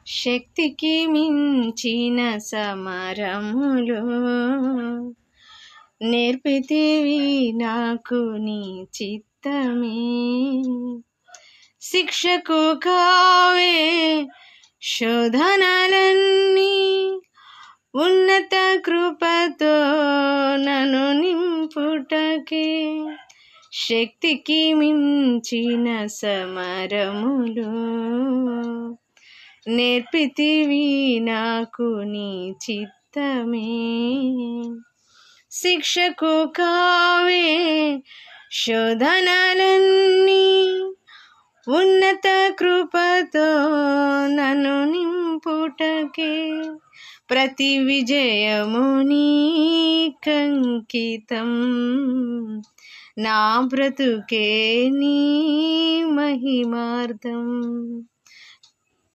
శక్తికి మించిన సమరములు నేర్పితివి నాకు నీ చిత్తమే. శిక్షకు కావే శోధనలన్నీ, ఉన్నత కృపతో నన్ను నింపుటకే. శక్తికి మించిన సమరములు నేర్పితివి నాకు నీ చిత్తమే. శిక్షకు కావే శోధనలన్నీ, ఉన్నత కృపతో నన్ను నింపుటకే. ప్రతి విజయము నీకంకితం, నా బ్రతుకే నీ మహిమార్థం.